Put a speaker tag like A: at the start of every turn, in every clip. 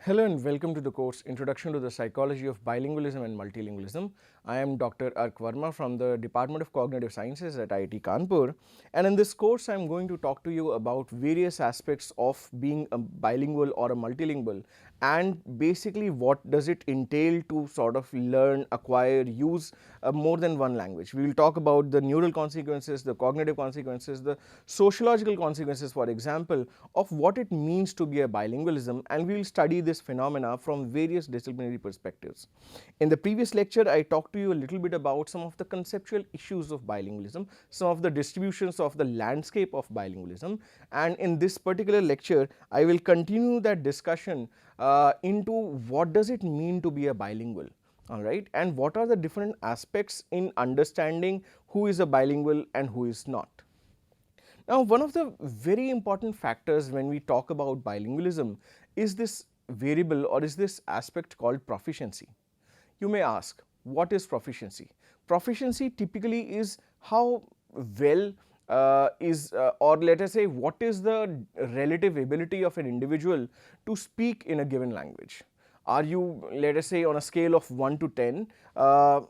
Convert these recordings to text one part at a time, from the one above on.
A: Hello and welcome to the course Introduction to the Psychology of Bilingualism and Multilingualism. I am Dr. Ark Verma from the Department of Cognitive Sciences at IIT Kanpur, and in this course I am going to talk to you about various aspects of being a bilingual or a multilingual, and basically what does it entail to sort of learn, acquire, use more than one language. We will talk about the neural consequences, the cognitive consequences, the sociological consequences, for example, of what it means to be a bilingualism, and we will study this phenomena from various disciplinary perspectives. In the previous lecture, I talked to you a little bit about some of the conceptual issues of bilingualism, some of the distributions of the landscape of bilingualism, and in this particular lecture, I will continue that discussion into what does it mean to be a bilingual, all right, and what are the different aspects in understanding who is a bilingual and who is not. Now, one of the very important factors when we talk about bilingualism is this variable or is this aspect called proficiency. You may ask, what is proficiency? Proficiency typically is how well or let us say what is the relative ability of an individual to speak in a given language. Are you, let us say, on a scale of 1 to 10, are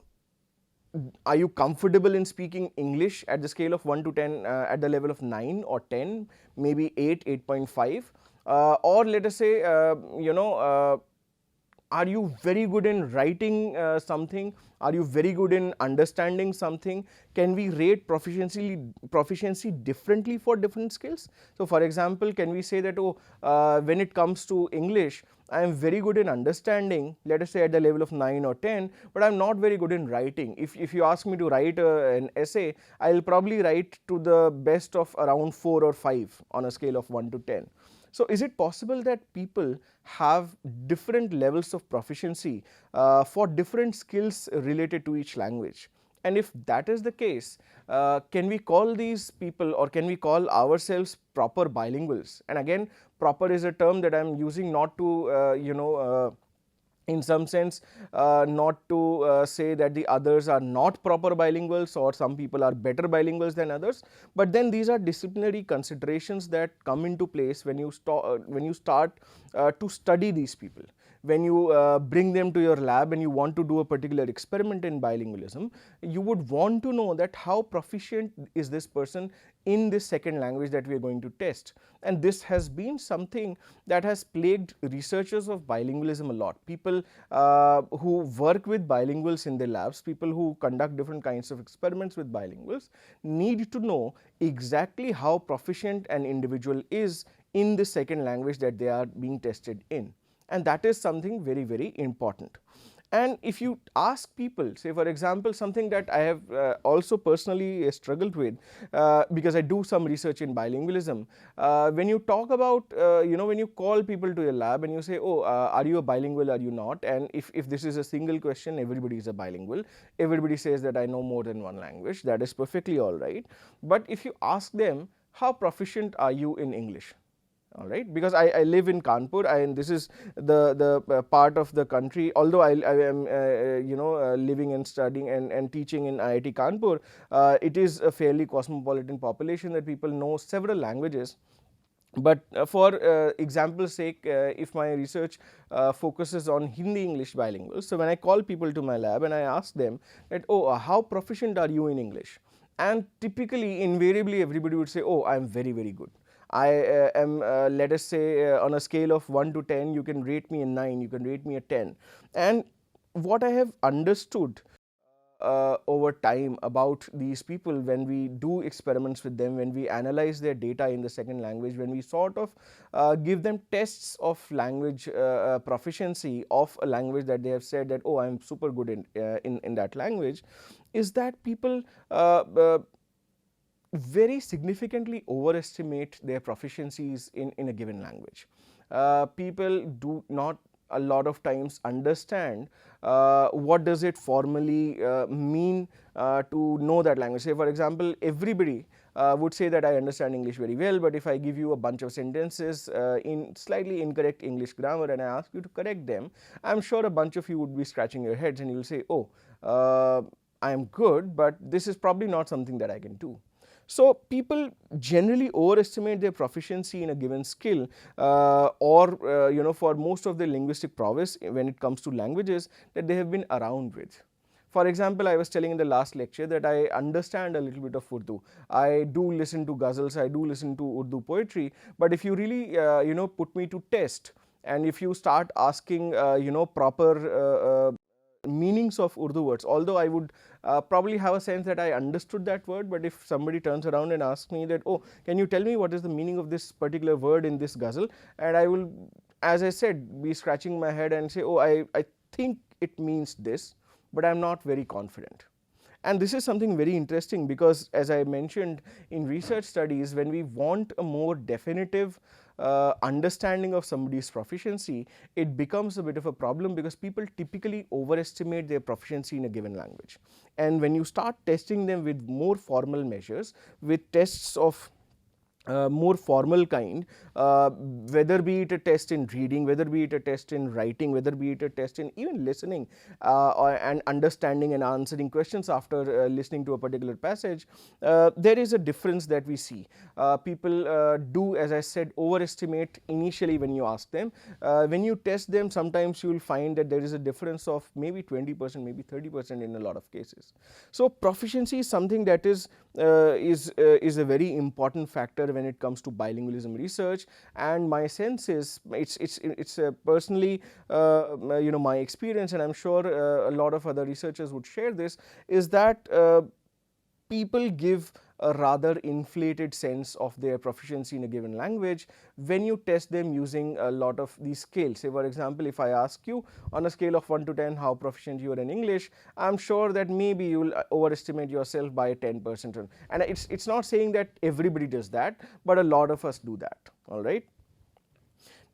A: you comfortable in speaking English at the scale of 1 to 10 at the level of 9 or 10, maybe 8, 8.5, or let us say, are you very good in writing something? Are you very good in understanding something? Can we rate proficiency differently for different skills? So, for example, can we say that, when it comes to English, I am very good in understanding, let us say at the level of 9 or 10, but I am not very good in writing. If you ask me to write an essay, I will probably write to the best of around 4 or 5 on a scale of 1 to 10. So, is it possible that people have different levels of proficiency for different skills related to each language? And if that is the case, can we call these people or can we call ourselves proper bilinguals? And again, proper is a term that I am using not to in some sense not to say that the others are not proper bilinguals or some people are better bilinguals than others, but then these are disciplinary considerations that come into place when you start to study these people. When you bring them to your lab and you want to do a particular experiment in bilingualism, you would want to know that how proficient is this person in this second language that we are going to test. And this has been something that has plagued researchers of bilingualism a lot. People who work with bilinguals in their labs, people who conduct different kinds of experiments with bilinguals, need to know exactly how proficient an individual is in the second language that they are being tested in. And that is something very, very important. And if you ask people, say for example, something that I have also personally struggled with because I do some research in bilingualism, when you talk about, when you call people to your lab and you say, are you a bilingual, are you not? And if this is a single question, everybody is a bilingual. Everybody says that I know more than one language. That is perfectly all right. But if you ask them, how proficient are you in English? All right, because I live in Kanpur and this is the part of the country, although I am living and studying and teaching in IIT Kanpur, it is a fairly cosmopolitan population that people know several languages. But for example's sake, if my research focuses on Hindi English bilingual, so when I call people to my lab and I ask them that, how proficient are you in English? And typically, invariably, everybody would say, I am very, very good. I am, let us say, on a scale of 1 to 10, you can rate me a 9, you can rate me a 10. And what I have understood over time about these people, when we do experiments with them, when we analyze their data in the second language, when we sort of give them tests of language proficiency of a language that they have said that, I am super good in that language, is that people very significantly overestimate their proficiencies in a given language. People do not a lot of times understand what does it formally mean to know that language. Say for example, everybody would say that I understand English very well, but if I give you a bunch of sentences in slightly incorrect English grammar and I ask you to correct them, I am sure a bunch of you would be scratching your heads and you will say, I am good, but this is probably not something that I can do. So people generally overestimate their proficiency in a given skill, for most of their linguistic prowess when it comes to languages that they have been around with. For example, I was telling in the last lecture that I understand a little bit of Urdu. I do listen to ghazals, I do listen to Urdu poetry, but if you really put me to test, and if you start asking proper meanings of Urdu words, although I would probably have a sense that I understood that word, but if somebody turns around and asks me that, oh, can you tell me what is the meaning of this particular word in this ghazal, and I will, as I said, be scratching my head and say, oh, I think it means this, but I am not very confident. And this is something very interesting, because as I mentioned, in research studies, when we want a more definitive understanding of somebody's proficiency, it becomes a bit of a problem, because people typically overestimate their proficiency in a given language. And when you start testing them with more formal measures, with tests of more formal kind, whether be it a test in reading, whether be it a test in writing, whether be it a test in even listening and understanding and answering questions after listening to a particular passage, there is a difference that we see. People do, as I said, overestimate initially when you ask them. When you test them, sometimes you will find that there is a difference of maybe 20%, maybe 30% in a lot of cases. So proficiency is something that is a very important factor when it comes to bilingualism research, and my sense is, it's personally my experience, and I'm sure a lot of other researchers would share this, is that people give a rather inflated sense of their proficiency in a given language when you test them using a lot of these scales. Say for example, if I ask you on a scale of 1 to 10 how proficient you are in English, I am sure that maybe you will overestimate yourself by 10%. And it's not saying that everybody does that, but a lot of us do that, all right.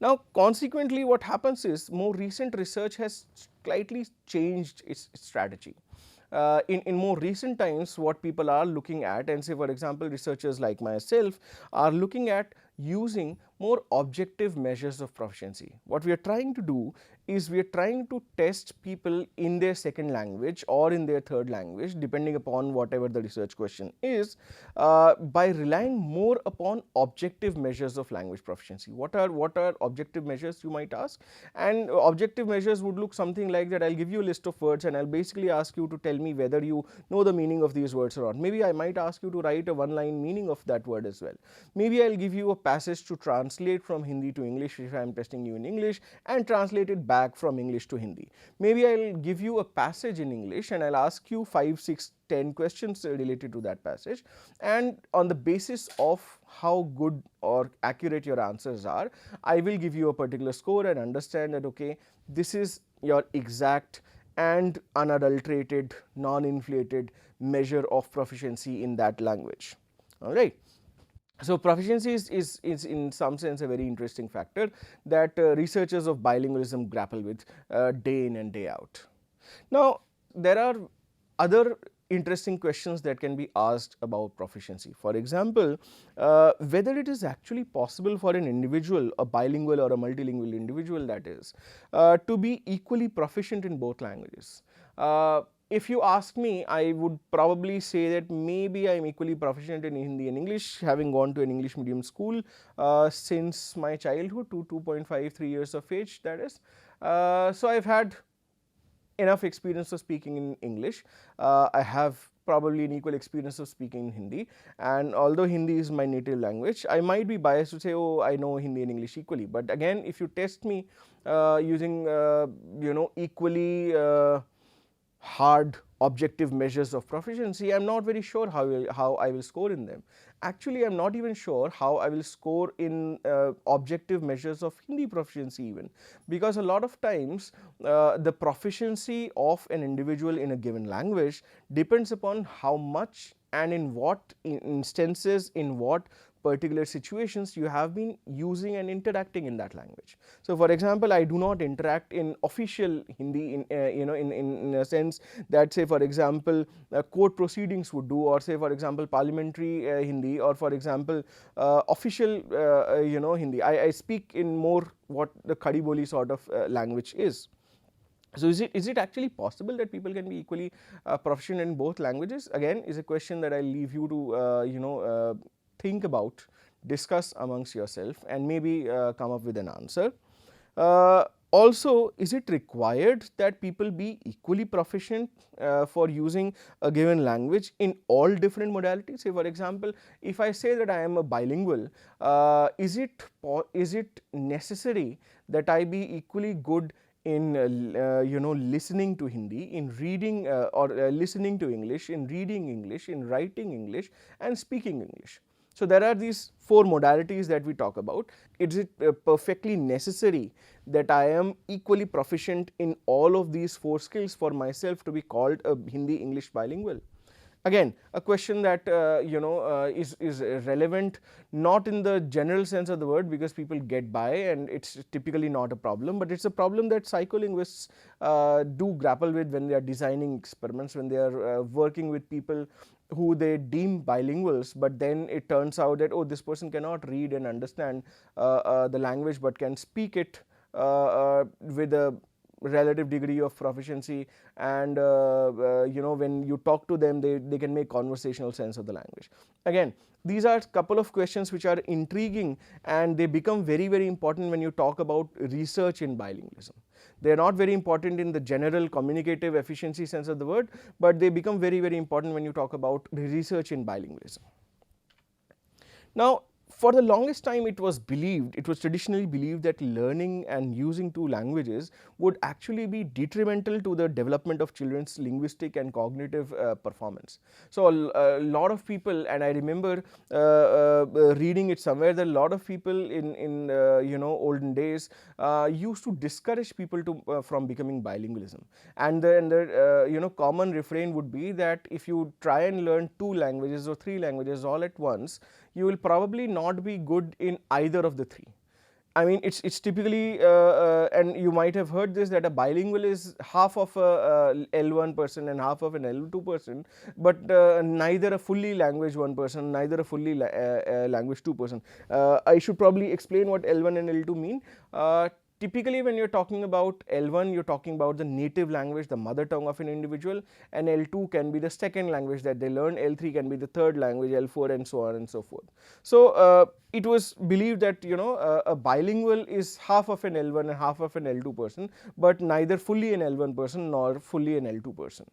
A: Now consequently, what happens is, more recent research has slightly changed its strategy. In more recent times, what people are looking at, and say for example, researchers like myself are looking at using more objective measures of proficiency. What we are trying to do is, we are trying to test people in their second language or in their third language, depending upon whatever the research question is, by relying more upon objective measures of language proficiency. What are objective measures, you might ask? And objective measures would look something like that. I'll give you a list of words and I'll basically ask you to tell me whether you know the meaning of these words or not. Maybe I might ask you to write a one-line meaning of that word as well. Maybe I'll give you a passage to translate from Hindi to English if I am testing you in English, and translate it back from English to Hindi. Maybe I'll give you a passage in English and I'll ask you 5, 6, 10 questions related to that passage, and on the basis of how good or accurate your answers are, I will give you a particular score and understand that, okay, this is your exact and unadulterated, non-inflated measure of proficiency in that language, all right. So proficiency is in some sense a very interesting factor that researchers of bilingualism grapple with day in and day out. Now there are other interesting questions that can be asked about proficiency. For example, whether it is actually possible for an individual, a bilingual or a multilingual individual that is, to be equally proficient in both languages. If you ask me, I would probably say that maybe I am equally proficient in Hindi and English, having gone to an English medium school since my childhood, to 2.5, 3 years of age, that is. So I have had enough experience of speaking in English. I have probably an equal experience of speaking in Hindi, and although Hindi is my native language, I might be biased to say, oh, I know Hindi and English equally. But again, if you test me using equally hard objective measures of proficiency, I am not very sure how I will score in them. Actually, I am not even sure how I will score in objective measures of Hindi proficiency even, because a lot of times the proficiency of an individual in a given language depends upon how much and in what instances, in what particular situations you have been using and interacting in that language. So for example, I do not interact in official Hindi in a sense that, say for example, court proceedings would do, or say for example parliamentary Hindi, or for example official Hindi. I speak in more what the Khadi Boli sort of language is. So is it actually possible that people can be equally proficient in both languages? Again, is a question that I leave you to think about, discuss amongst yourself, and maybe come up with an answer. Also, is it required that people be equally proficient for using a given language in all different modalities? Say for example, if I say that I am a bilingual, is it necessary that I be equally good in listening to Hindi, in reading or listening to English, in reading English, in writing English, and speaking English? So there are these 4 modalities that we talk about. Is it perfectly necessary that I am equally proficient in all of these 4 skills for myself to be called a Hindi English bilingual? Again, a question that is relevant not in the general sense of the word, because people get by and it's typically not a problem, but it's a problem that psycholinguists do grapple with when they are designing experiments, when they are working with people who they deem bilinguals, but then it turns out that, oh, this person cannot read and understand the language but can speak it with a relative degree of proficiency, and when you talk to them, they can make conversational sense of the language. Again, these are couple of questions which are intriguing, and they become very, very important when you talk about research in bilingualism. They are not very important in the general communicative efficiency sense of the word, but they become very, very important when you talk about research in bilingualism. Now, for the longest time it was traditionally believed that learning and using 2 languages would actually be detrimental to the development of children's linguistic and cognitive performance. So a lot of people, and I remember reading it somewhere, that a lot of people in olden days used to discourage people from becoming bilingualism, and the common refrain would be that if you try and learn 2 languages or 3 languages all at once, you will probably not be good in either of the 3. I mean, it's typically, and you might have heard this, that a bilingual is half of a L1 person and half of an L2 person, but neither a fully language 1 person, neither a fully language 2 person. I should probably explain what L1 and L2 mean. Typically, when you're talking about L1, you're talking about the native language, the mother tongue of an individual, and L2 can be the second language that they learn, L3 can be the third language, L4 and so on and so forth. So it was believed that a bilingual is half of an L1 and half of an L2 person, but neither fully an L1 person nor fully an L2 person.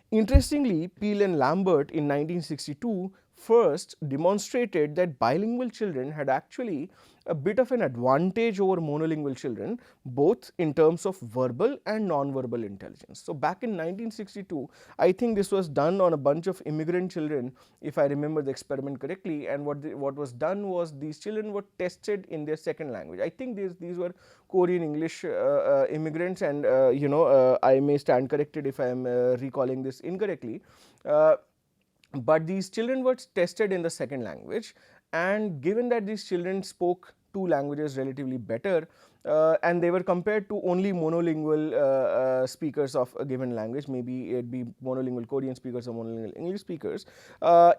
A: Interestingly, Peel and Lambert in 1962 first demonstrated that bilingual children had actually a bit of an advantage over monolingual children, both in terms of verbal and non-verbal intelligence. So back in 1962, I think this was done on a bunch of immigrant children, if I remember the experiment correctly, and what was done was these children were tested in their second language. I think these were Korean English immigrants, and I may stand corrected if I am recalling this incorrectly. But these children were tested in the second language, and given that these children spoke 2 languages relatively better, and they were compared to only monolingual speakers of a given language, maybe it be monolingual Korean speakers or monolingual English speakers,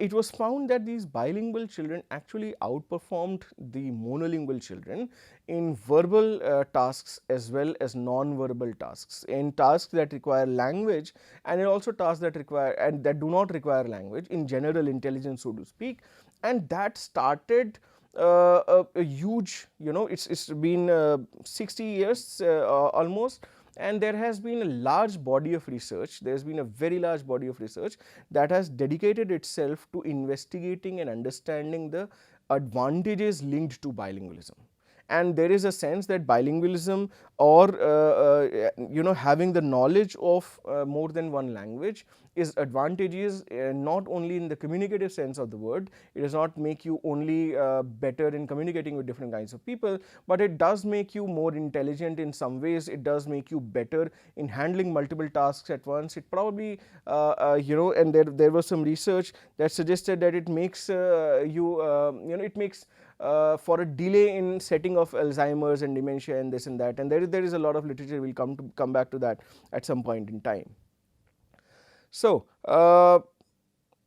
A: it was found that these bilingual children actually outperformed the monolingual children in verbal tasks as well as non-verbal tasks, in tasks that require language, and in also tasks that require and that do not require language, in general intelligence, so to speak. And that started a huge, it's been 60 years almost, and there has been a large body of research, there has been a very large body of research that has dedicated itself to investigating and understanding the advantages linked to bilingualism. And there is a sense that bilingualism, or having the knowledge of more than 1 language, is advantageous not only in the communicative sense of the word. It does not make you only better in communicating with different kinds of people, but it does make you more intelligent in some ways. It does make you better in handling multiple tasks at once. It probably and there was some research that suggested that it makes it makes for a delay in setting of Alzheimer's and dementia and this and that, and there is a lot of literature. We'll come back to that at some point in time. So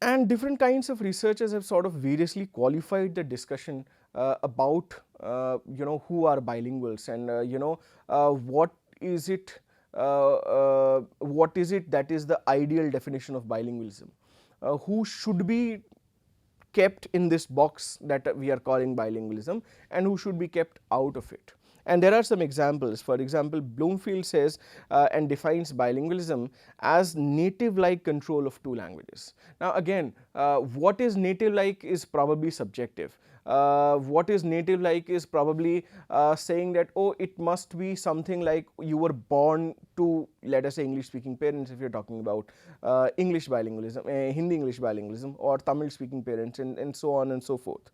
A: and different kinds of researchers have sort of variously qualified the discussion about who are bilinguals, and what is it what is it that is the ideal definition of bilingualism, who should be kept in this box that we are calling bilingualism and who should be kept out of it. And there are some examples. For example, Bloomfield says and defines bilingualism as native like control of two languages. Now again, what is native like is probably subjective. What is native like is probably saying that, oh, it must be something like you were born to, let us say, English speaking parents, if you are talking about English bilingualism, Hindi English bilingualism, or Tamil speaking parents, and so on and so forth.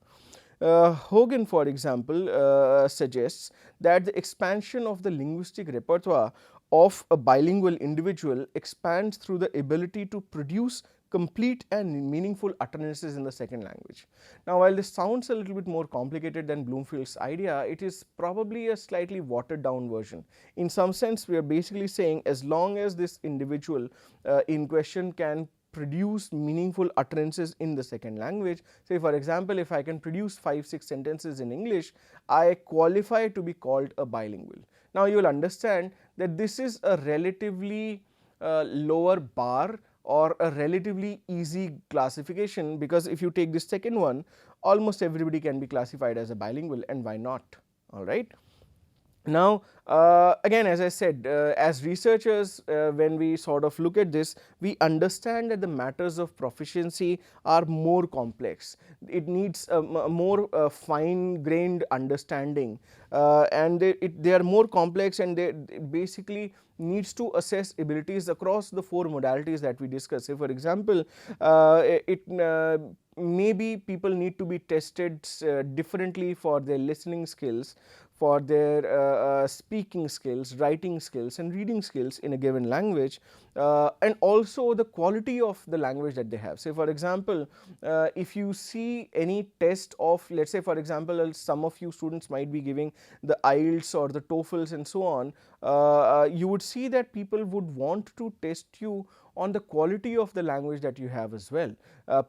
A: Hogan, for example, suggests that the expansion of the linguistic repertoire of a bilingual individual expands through the ability to produce complete and meaningful utterances in the second language. Now, while this sounds a little bit more complicated than Bloomfield's idea, it is probably a slightly watered down version. In some sense, we are basically saying as long as this individual in question can produce meaningful utterances in the second language. Say for example, if I can produce 5-6 sentences in English, I qualify to be called a bilingual. Now you will understand that this is a relatively lower bar or a relatively easy classification, because if you take this second one, almost everybody can be classified as a bilingual, and why not, all right. Now again, as I said, as researchers, when we sort of look at this, we understand that the matters of proficiency are more complex. It needs a more fine grained understanding, and they are more complex, and they basically needs to assess abilities across the 4 modalities that we discussed. Say for example, maybe people need to be tested differently for their listening skills, for their speaking skills, writing skills, and reading skills in a given language, and also the quality of the language that they have. Say for example, if you see any test of, let us say for example, some of you students might be giving the IELTS or the TOEFLs and so on, you would see that people would want to test you on the quality of the language that you have as well.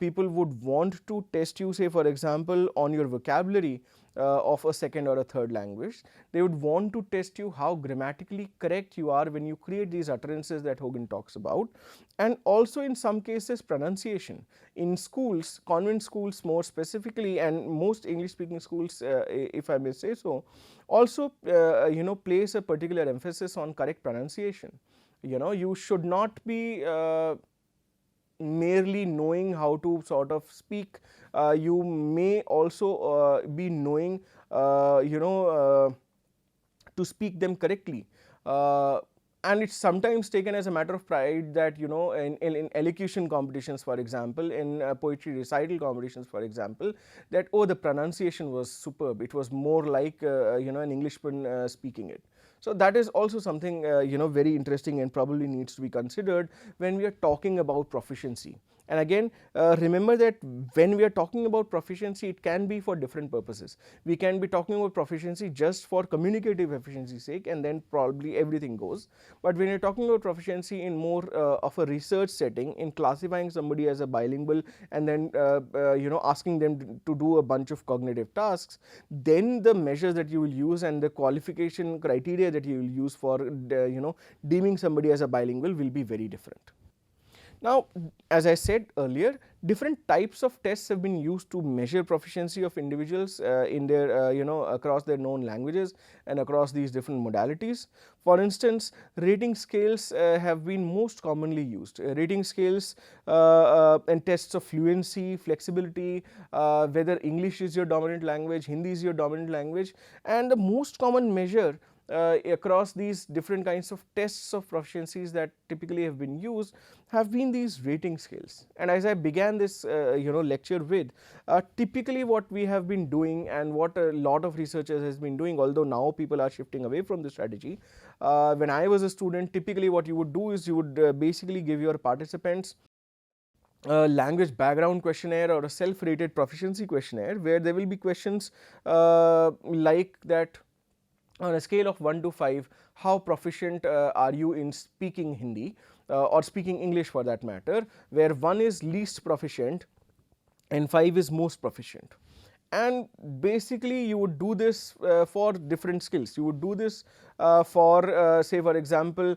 A: People would want to test you, say for example, on your vocabulary of a second or a third language. They would want to test you how grammatically correct you are when you create these utterances that Hogan talks about, and also in some cases pronunciation. In schools, convent schools more specifically, and most English speaking schools, if I may say so, also place a particular emphasis on correct pronunciation. You should not be merely knowing how to sort of speak. You may also be knowing to speak them correctly, and it's sometimes taken as a matter of pride that in elocution competitions, for example, in poetry recital competitions, for example, that, oh, the pronunciation was superb, it was more like an Englishman speaking it. So that is also something very interesting and probably needs to be considered when we are talking about proficiency. And again, remember that when we are talking about proficiency, it can be for different purposes. We can be talking about proficiency just for communicative efficiency's sake, and then probably everything goes. But when you are talking about proficiency in more of a research setting, in classifying somebody as a bilingual and then asking them to do a bunch of cognitive tasks, then the measures that you will use and the qualification criteria that you will use for deeming somebody as a bilingual will be very different. Now, as I said earlier, different types of tests have been used to measure proficiency of individuals in their across their known languages and across these different modalities. For instance, rating scales have been most commonly used. Rating scales and tests of fluency, flexibility, whether English is your dominant language, Hindi is your dominant language, and the most common measure across these different kinds of tests of proficiencies that typically have been used have been these rating scales. And as I began this lecture with, typically what we have been doing and what a lot of researchers has been doing, although now people are shifting away from this strategy, when I was a student, typically what you would do is you would basically give your participants a language background questionnaire or a self-rated proficiency questionnaire, where there will be questions like that: on a scale of 1 to 5, how proficient are you in speaking Hindi or speaking English for that matter, where 1 is least proficient and 5 is most proficient. and basically you would do this for different skills. You would do this for say for example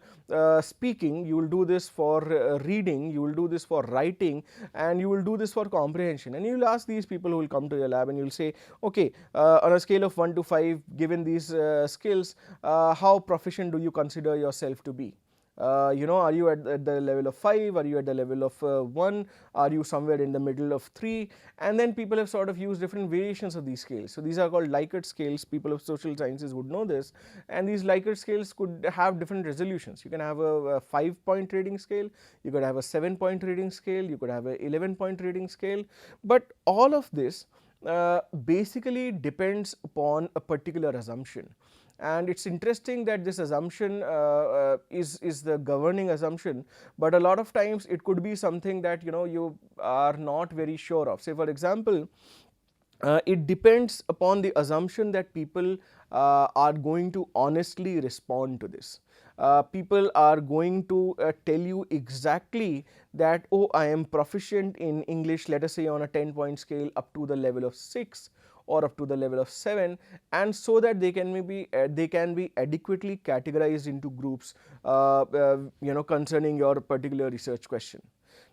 A: speaking, you will do this for reading, you will do this for writing, and you will do this for comprehension. And you will ask these people who will come to your lab and you will say, okay, on a scale of 1 to 5, given these skills, how proficient do you consider yourself to be? Are you at the level of 5, are you at the level of 1, are you somewhere in the middle of 3? And then people have sort of used different variations of these scales. So these are called Likert scales. People of social sciences would know this, and these Likert scales could have different resolutions. You can have a 5-point rating scale, you could have a 7-point rating scale, you could have a 11-point rating scale, but all of this basically depends upon a particular assumption. And it's interesting that this assumption is the governing assumption, but a lot of times it could be something that you are not very sure of. Say for example, it depends upon the assumption that people are going to honestly respond to this. People are going to tell you exactly that, oh, I am proficient in English, let us say on a 10-point scale up to the level of 6 or up to the level of 7, and so that they can be adequately categorized into groups concerning your particular research question.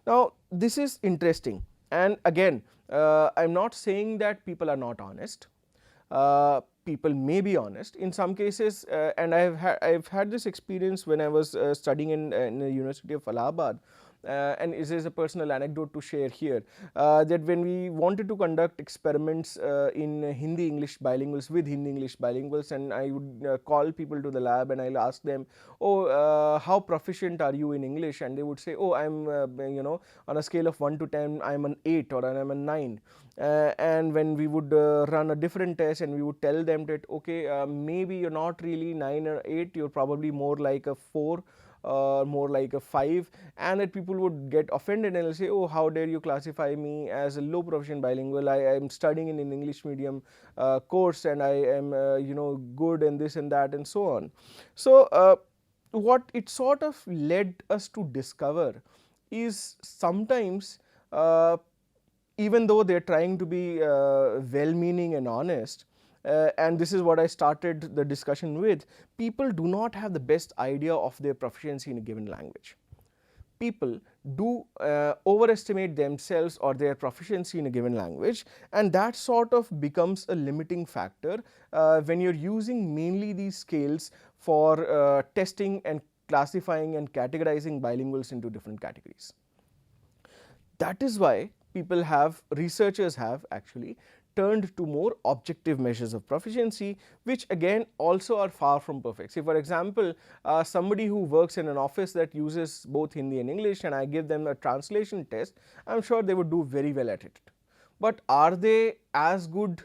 A: Now this is interesting, and again I am not saying that people are not honest. People may be honest in some cases, and I've had this experience when I was studying in the University of Allahabad. And this is a personal anecdote to share here, that when we wanted to conduct experiments in Hindi English bilinguals with Hindi English bilinguals, and I would call people to the lab and I'll ask them, oh, how proficient are you in English? And they would say, oh, I'm on a scale of 1 to 10 I'm an 8 or I'm a 9. And when we would run a different test and we would tell them that, okay, maybe you're not really 9 or 8, you're probably more like a 4 or more like a 5, and that people would get offended and they'll say, oh, how dare you classify me as a low proficient bilingual? I am studying in an English medium course and I am good and this and that and so on. So what it sort of led us to discover is sometimes even though they're trying to be well-meaning and honest, and this is what I started the discussion with, people do not have the best idea of their proficiency in a given language. People do overestimate themselves or their proficiency in a given language, and that sort of becomes a limiting factor when you're using mainly these scales for testing and classifying and categorizing bilinguals into different categories. That is why researchers have actually turned to more objective measures of proficiency, which again also are far from perfect. Say for example, somebody who works in an office that uses both Hindi and English, and I give them a translation test, I am sure they would do very well at it. But are they as good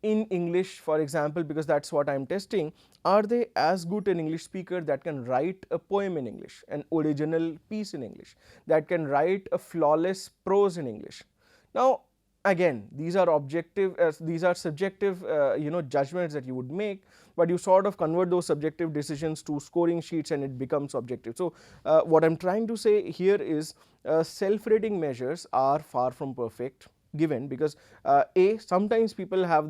A: in English, for example, because that is what I am testing? Are they as good an English speaker that can write a poem in English, an original piece in English, that can write a flawless prose in English? Now again, these are subjective judgments that you would make, but you sort of convert those subjective decisions to scoring sheets and it becomes objective. So what I am trying to say here is self-rating measures are far from perfect, given because sometimes people have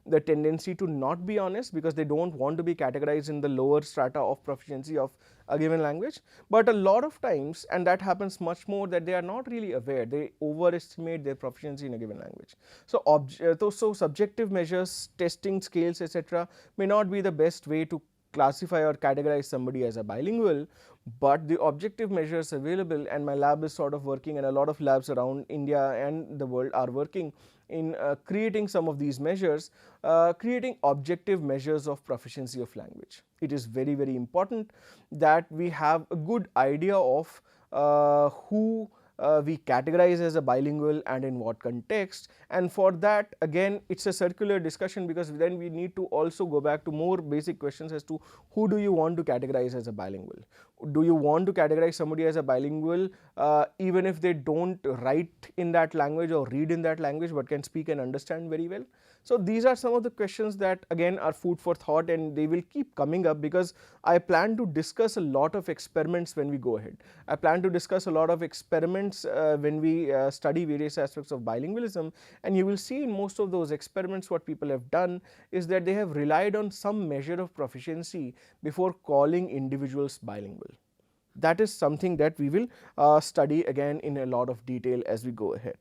A: the tendency to not be honest because they don't want to be categorized in the lower strata of proficiency of a given language, but a lot of times, and that happens much more, that they are not really aware, they overestimate their proficiency in a given language. So subjective measures, testing scales, etc., may not be the best way to classify or categorize somebody as a bilingual, but the objective measures available, and my lab is sort of working, and a lot of labs around India and the world are working in creating some of these measures, creating objective measures of proficiency of language. It is very, very important that we have a good idea of who we categorize as a bilingual and in what context, and for that again it is a circular discussion, because then we need to also go back to more basic questions as to who do you want to categorize as a bilingual. Do you want to categorize somebody as a bilingual even if they don't write in that language or read in that language but can speak and understand very well? So these are some of the questions that again are food for thought, and they will keep coming up because I plan to discuss a lot of experiments when we go ahead. I plan to discuss a lot of experiments when we study various aspects of bilingualism, and you will see in most of those experiments what people have done is that they have relied on some measure of proficiency before calling individuals bilingual. That is something that we will study again in a lot of detail as we go ahead.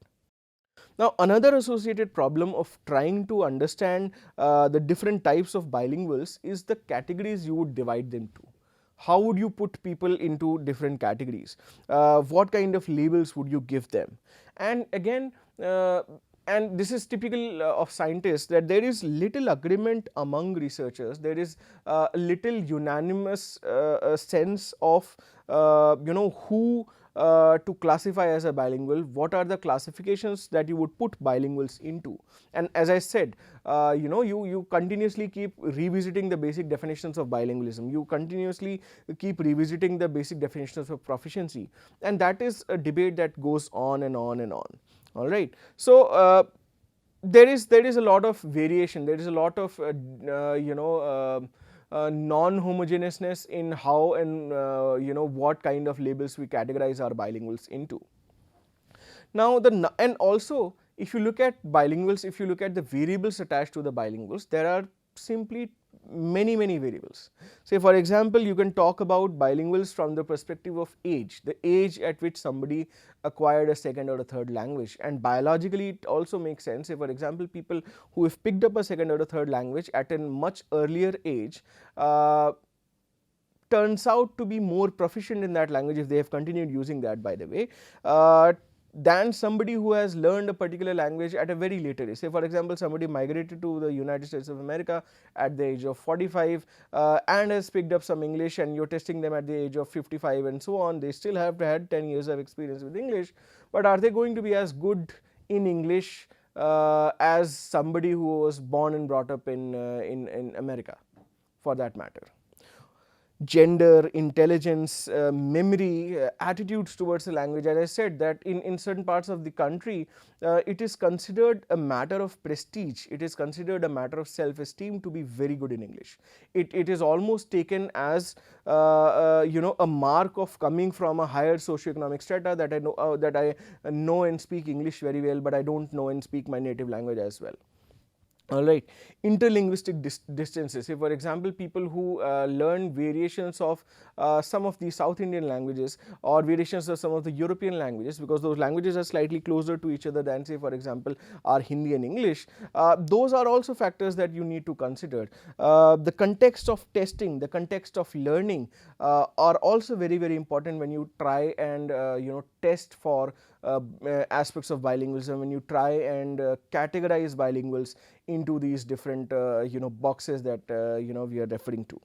A: Now, another associated problem of trying to understand the different types of bilinguals is the categories you would divide them to. How would you put people into different categories? What kind of labels would you give them? And again, and this is typical of scientists, that there is little agreement among researchers, there is little unanimous sense of who to classify as a bilingual, what are the classifications that you would put bilinguals into. And as I said, you continuously keep revisiting the basic definitions of bilingualism, you continuously keep revisiting the basic definitions of proficiency, and that is a debate that goes on and on and on. All right. So there is a lot of variation, there is a lot of non-homogeneousness in how and what kind of labels we categorize our bilinguals into. Now and also if you look at bilinguals, if you look at the variables attached to the bilinguals, there are simply many variables. Say for example, you can talk about bilinguals from the perspective of age, the age at which somebody acquired a second or a third language, and biologically it also makes sense. Say for example, people who have picked up a second or a third language at a much earlier age turns out to be more proficient in that language, if they have continued using that, by the way, than somebody who has learned a particular language at a very later age. Say for example, somebody migrated to the United States of America at the age of 45 and has picked up some English, and you are testing them at the age of 55 and so on. They still have had 10 years of experience with English, but are they going to be as good in English as somebody who was born and brought up in America, for that matter? Gender, intelligence, memory, attitudes towards the language. As I said, that in certain parts of the country, it is considered a matter of prestige, it is considered a matter of self-esteem to be very good in English. It is almost taken as a mark of coming from a higher socioeconomic strata, that I know and speak English very well, but I don't know and speak my native language as well. All right. Interlinguistic distances. Say for example, people who learn variations of some of the South Indian languages or variations of some of the European languages, because those languages are slightly closer to each other than, say for example, our Hindi and English. Those are also factors that you need to consider. The context of testing, the context of learning are also very important when you try and test for aspects of bilingualism, when you try and categorize bilinguals into these different boxes that we are referring to.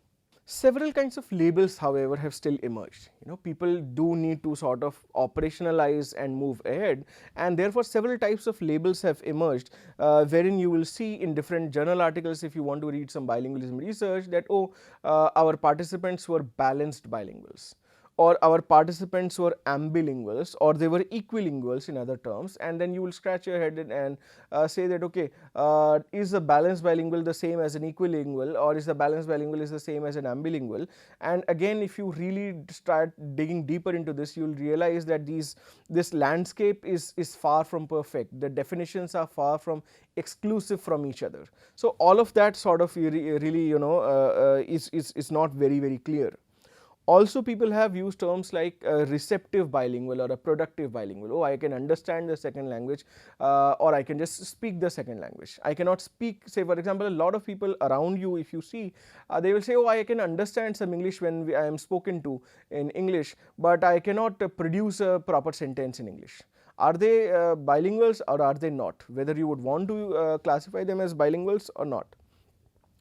A: Several kinds of labels, however, have still emerged. People do need to sort of operationalize and move ahead, and therefore several types of labels have emerged, wherein you will see in different journal articles, if you want to read some bilingualism research, that our participants were balanced bilinguals, or our participants were ambilinguals, or they were equilinguals in other terms, and then you will scratch your head and say that okay, is a balanced bilingual the same as an equilingual, or is the balanced bilingual is the same as an ambilingual? And again, if you really start digging deeper into this, you will realize that this landscape is far from perfect. The definitions are far from exclusive from each other. So all of that sort of really is not very clear. Also, people have used terms like a receptive bilingual or a productive bilingual. Oh, I can understand the second language, or I can just speak the second language. I cannot speak, say for example, a lot of people around you, if you see, they will say, oh, I can understand some English when I am spoken to in English, but I cannot produce a proper sentence in English. Are they bilinguals or are they not? Whether you would want to classify them as bilinguals or not.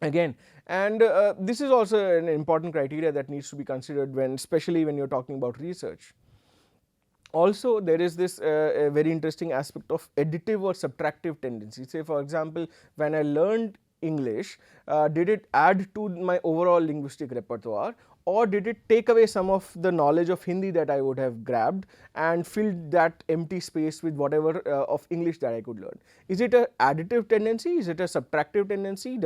A: Again, and this is also an important criteria that needs to be considered especially when you are talking about research. Also, there is this very interesting aspect of additive or subtractive tendency. Say for example, when I learned English, did it add to my overall linguistic repertoire, or did it take away some of the knowledge of Hindi that I would have grabbed and filled that empty space with whatever of English that I could learn? Is it an additive tendency? Is it a subtractive tendency?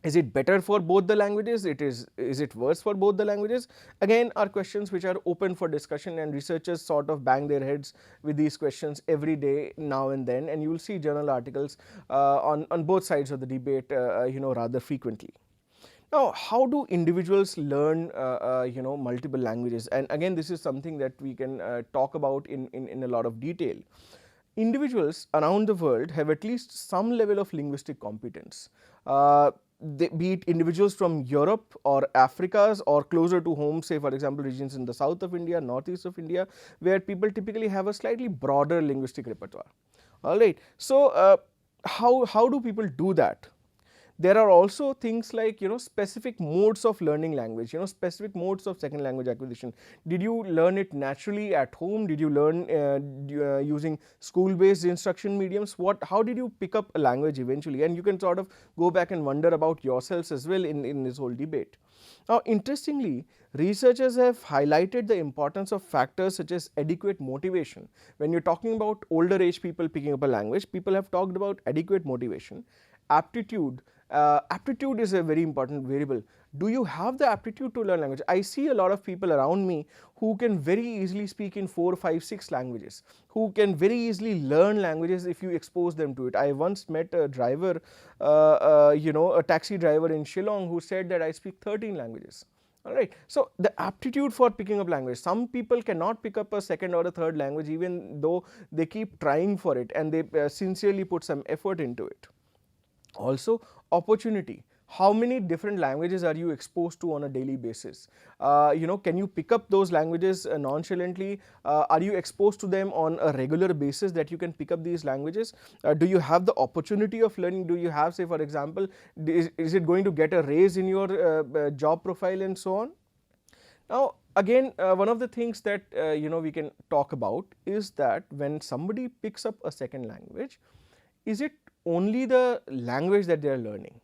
A: Is it better for both the languages? Is it worse for both the languages? Again, are questions which are open for discussion, and researchers sort of bang their heads with these questions every day, now and then, and you will see journal articles on both sides of the debate rather frequently. Now, how do individuals learn multiple languages? And again, this is something that we can talk about in a lot of detail. Individuals around the world have at least some level of linguistic competence. Be it individuals from Europe or Africa's or closer to home, say for example regions in the south of India, northeast of India, where people typically have a slightly broader linguistic repertoire. Alright, so how do people do that? There are also things like specific modes of learning language, specific modes of second language acquisition. Did you learn it naturally at home? Did you learn using school based instruction mediums? How did you pick up a language eventually? And you can sort of go back and wonder about yourselves as well in this whole debate. Now, interestingly, researchers have highlighted the importance of factors such as adequate motivation. When you are talking about older age people picking up a language, people have talked about adequate motivation, aptitude. Aptitude is a very important variable. Do you have the aptitude to learn language? I see a lot of people around me who can very easily speak in 4, 5, 6 languages, who can very easily learn languages if you expose them to it. I once met a driver, a taxi driver in Shillong, who said that I speak 13 languages. Alright, so the aptitude for picking up language. Some people cannot pick up a second or a third language even though they keep trying for it and they sincerely put some effort into it. Also, opportunity. How many different languages are you exposed to on a daily basis? Can you pick up those languages nonchalantly? Are you exposed to them on a regular basis that you can pick up these languages? Do you have the opportunity of learning? Do you have, say for example, is it going to get a raise in your job profile and so on? Now, again, one of the things that we can talk about is that when somebody picks up a second language, is it only the language that they are learning?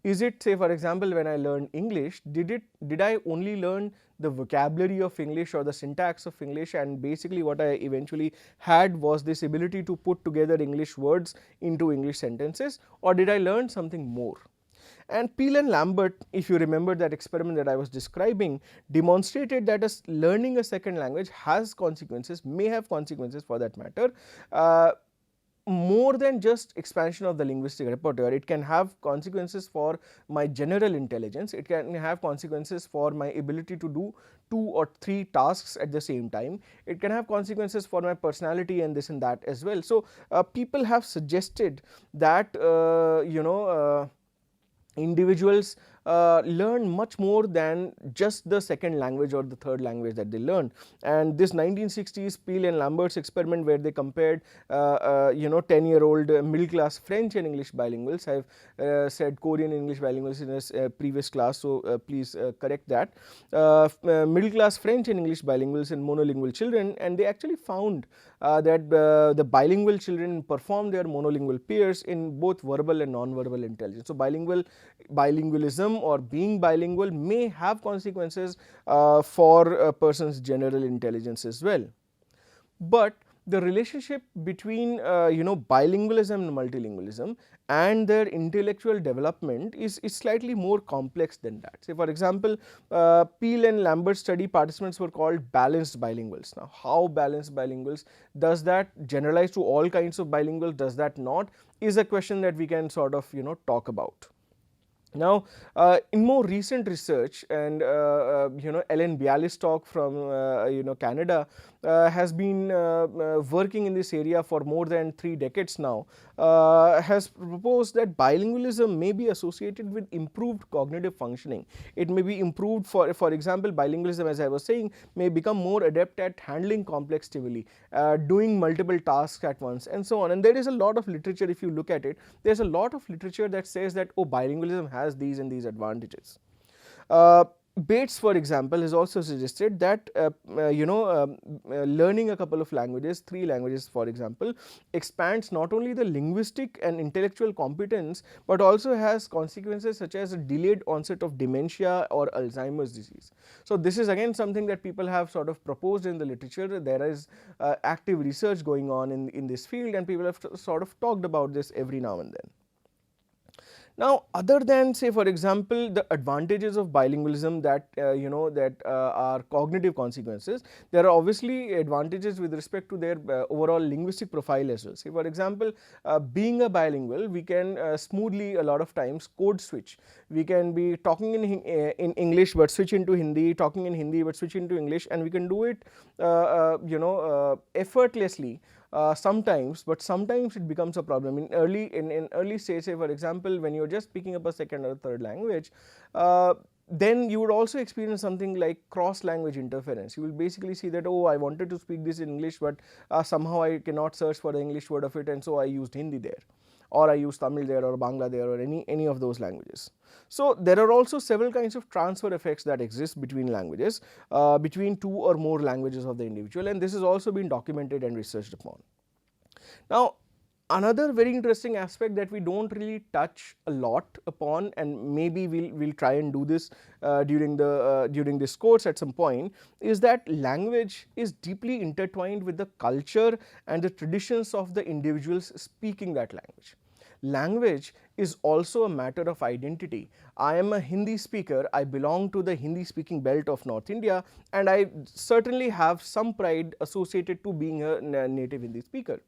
A: Is it, say for example, when I learned English, did I only learn the vocabulary of English or the syntax of English, and basically what I eventually had was this ability to put together English words into English sentences, or did I learn something more? And Peel and Lambert, if you remember that experiment that I was describing, demonstrated that learning a second language has consequences, may have consequences for that matter, more than just expansion of the linguistic repertoire. It can have consequences for my general intelligence, it can have consequences for my ability to do 2 or 3 tasks at the same time, it can have consequences for my personality and this and that as well. So, people have suggested that individuals learn much more than just the second language or the third language that they learn. And this 1960s Peel and Lambert's experiment, where they compared 10-year-old middle class French and English bilinguals. I have said Korean English bilinguals in a previous class, so please correct that. Middle class French and English bilinguals and monolingual children, and they actually found that the bilingual children perform their monolingual peers in both verbal and non-verbal intelligence. So, bilingualism or being bilingual may have consequences for a person's general intelligence as well. But the relationship between bilingualism and multilingualism and their intellectual development is slightly more complex than that. Say for example, Peel and Lambert study participants were called balanced bilinguals. Now, how balanced bilinguals? Does that generalize to all kinds of bilinguals? Does that not? Is a question that we can sort of talk about. Now, in more recent research, and Ellen Bialystok from Canada has been working in this area for more than 3 decades now, has proposed that bilingualism may be associated with improved cognitive functioning. It may be improved, for example, bilingualism, as I was saying, may become more adept at handling complex stimuli, doing multiple tasks at once and so on. And there is a lot of literature, if you look at it, there is a lot of literature that says that, oh, bilingualism has these and these advantages. Bates, for example, has also suggested that learning a couple of languages, 3 languages for example, expands not only the linguistic and intellectual competence, but also has consequences such as a delayed onset of dementia or Alzheimer's disease. So this is again something that people have sort of proposed in the literature. There is active research going on in this field, and people have sort of talked about this every now and then. Now, other than say for example the advantages of bilingualism that are cognitive consequences, there are obviously advantages with respect to their overall linguistic profile as well. Say for example, being a bilingual, we can smoothly a lot of times code switch. We can be talking in English but switch into Hindi, talking in Hindi but switch into English, and we can do it effortlessly. Sometimes, but sometimes it becomes a problem in early stage. Say for example, when you are just picking up a second or third language, then you would also experience something like cross language interference. You will basically see that, oh, I wanted to speak this in English, but somehow I cannot search for the English word of it, and so I used Hindi there, or I use Tamil there, or Bangla there, or any of those languages. So there are also several kinds of transfer effects that exist between languages, between 2 or more languages of the individual, and this has also been documented and researched upon. Now, another very interesting aspect that we don't really touch a lot upon, and maybe we'll try and do this during this course at some point, is that language is deeply intertwined with the culture and the traditions of the individuals speaking that language. Language is also a matter of identity. I am a Hindi speaker, I belong to the Hindi speaking belt of North India, and I certainly have some pride associated to being a native Hindi speaker.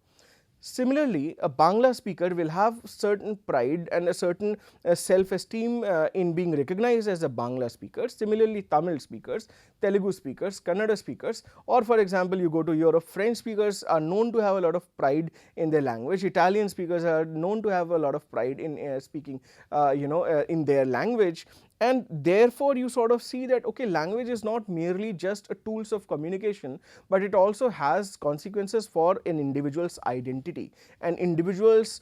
A: Similarly, a Bangla speaker will have certain pride and a certain self-esteem in being recognized as a Bangla speaker. Similarly, Tamil speakers, Telugu speakers, Kannada speakers, or for example, you go to Europe, French speakers are known to have a lot of pride in their language. Italian speakers are known to have a lot of pride in speaking, in their language. And therefore, you sort of see that, okay, language is not merely just a tools of communication, but it also has consequences for an individual's identity, an individual's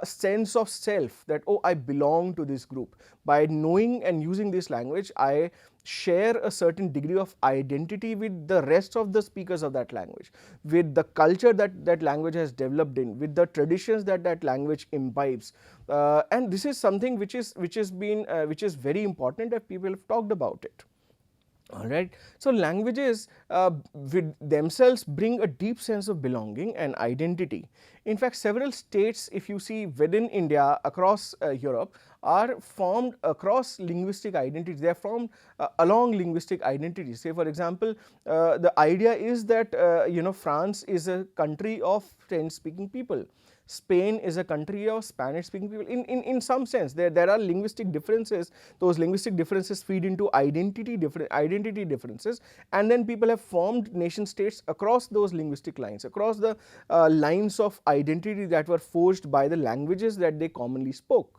A: sense of self, that, oh, I belong to this group. By knowing and using this language, I share a certain degree of identity with the rest of the speakers of that language, with the culture that that language has developed in, with the traditions that that language imbibes, and this is something which is very important that people have talked about it. Alright. So, languages with themselves bring a deep sense of belonging and identity. In fact, several states, if you see within India, across Europe, are formed across linguistic identities. They are formed along linguistic identities. Say for example, the idea is that France is a country of French speaking people. Spain is a country of Spanish speaking people. In some sense, there are linguistic differences. Those linguistic differences feed into identity differences, and then people have formed nation states across those linguistic lines, across the lines of identity that were forged by the languages that they commonly spoke.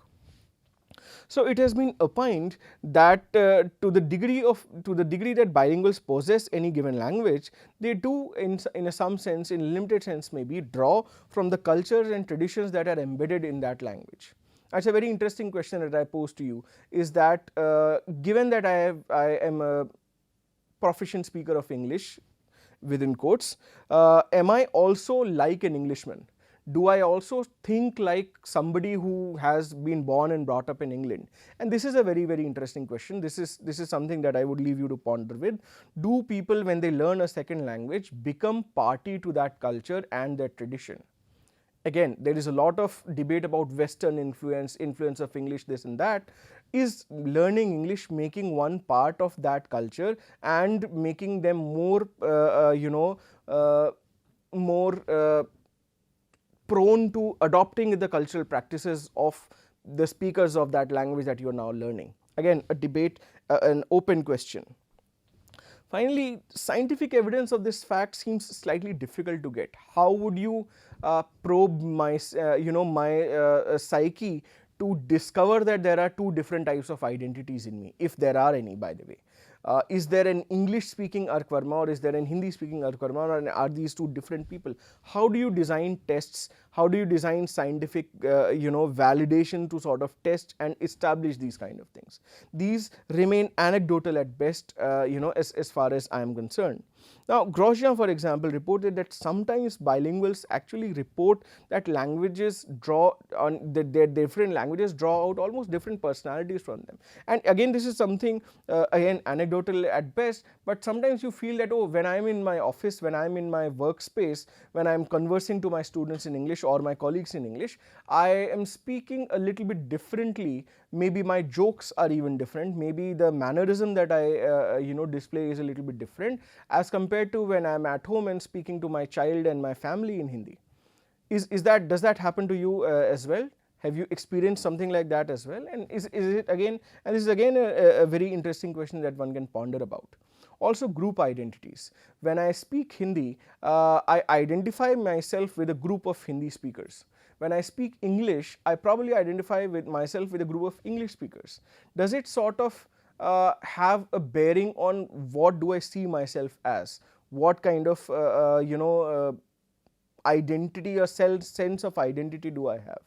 A: So, it has been opined that to the degree that bilinguals possess any given language, they do in some sense, in limited sense maybe, draw from the cultures and traditions that are embedded in that language. That's a very interesting question that I pose to you, is that given that I am a proficient speaker of English within quotes, am I also like an Englishman? Do I also think like somebody who has been born and brought up in England? And this is a very, very interesting question. This is something that I would leave you to ponder with. Do people, when they learn a second language, become party to that culture and their tradition? Again, there is a lot of debate about Western influence of English, this and that. Is learning English making one part of that culture and making them more, prone to adopting the cultural practices of the speakers of that language that you are now learning? Again, a debate, an open question. Finally, scientific evidence of this fact seems slightly difficult to get. How would you probe my psyche to discover that there are two different types of identities in me, if there are any, by the way? Is there an English speaking Ark Varma or is there an Hindi speaking Ark Varma, or are these two different people? How do you design tests? How do you design scientific validation to sort of test and establish these kind of things? These remain anecdotal at best, as far as I am concerned. Now, Grosjean, for example, reported that sometimes bilinguals actually report that languages draw on their different languages draw out almost different personalities from them. And again, this is something again anecdotal at best, but sometimes you feel that, oh, when I am in my office, when I am in my workspace, when I am conversing to my students in English or my colleagues in English, I am speaking a little bit differently. Maybe my jokes are even different, maybe the mannerism that I display is a little bit different as compared to when I am at home and speaking to my child and my family in Hindi. Does that happen to you as well? Have you experienced something like that as well? And is it again, and this is again a very interesting question that one can ponder about. Also, group identities. When I speak Hindi, I identify myself with a group of Hindi speakers. When I speak English, I probably identify with myself with a group of English speakers. Does it sort of have a bearing on what do I see myself as? What kind of identity or sense of identity do I have?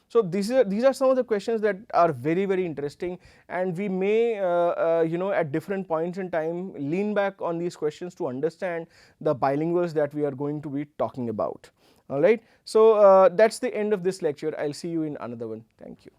A: So these are some of the questions that are very, very interesting, and we may at different points in time lean back on these questions to understand the bilinguals that we are going to be talking about. All right. So that's the end of this lecture. I'll see you in another one. Thank you.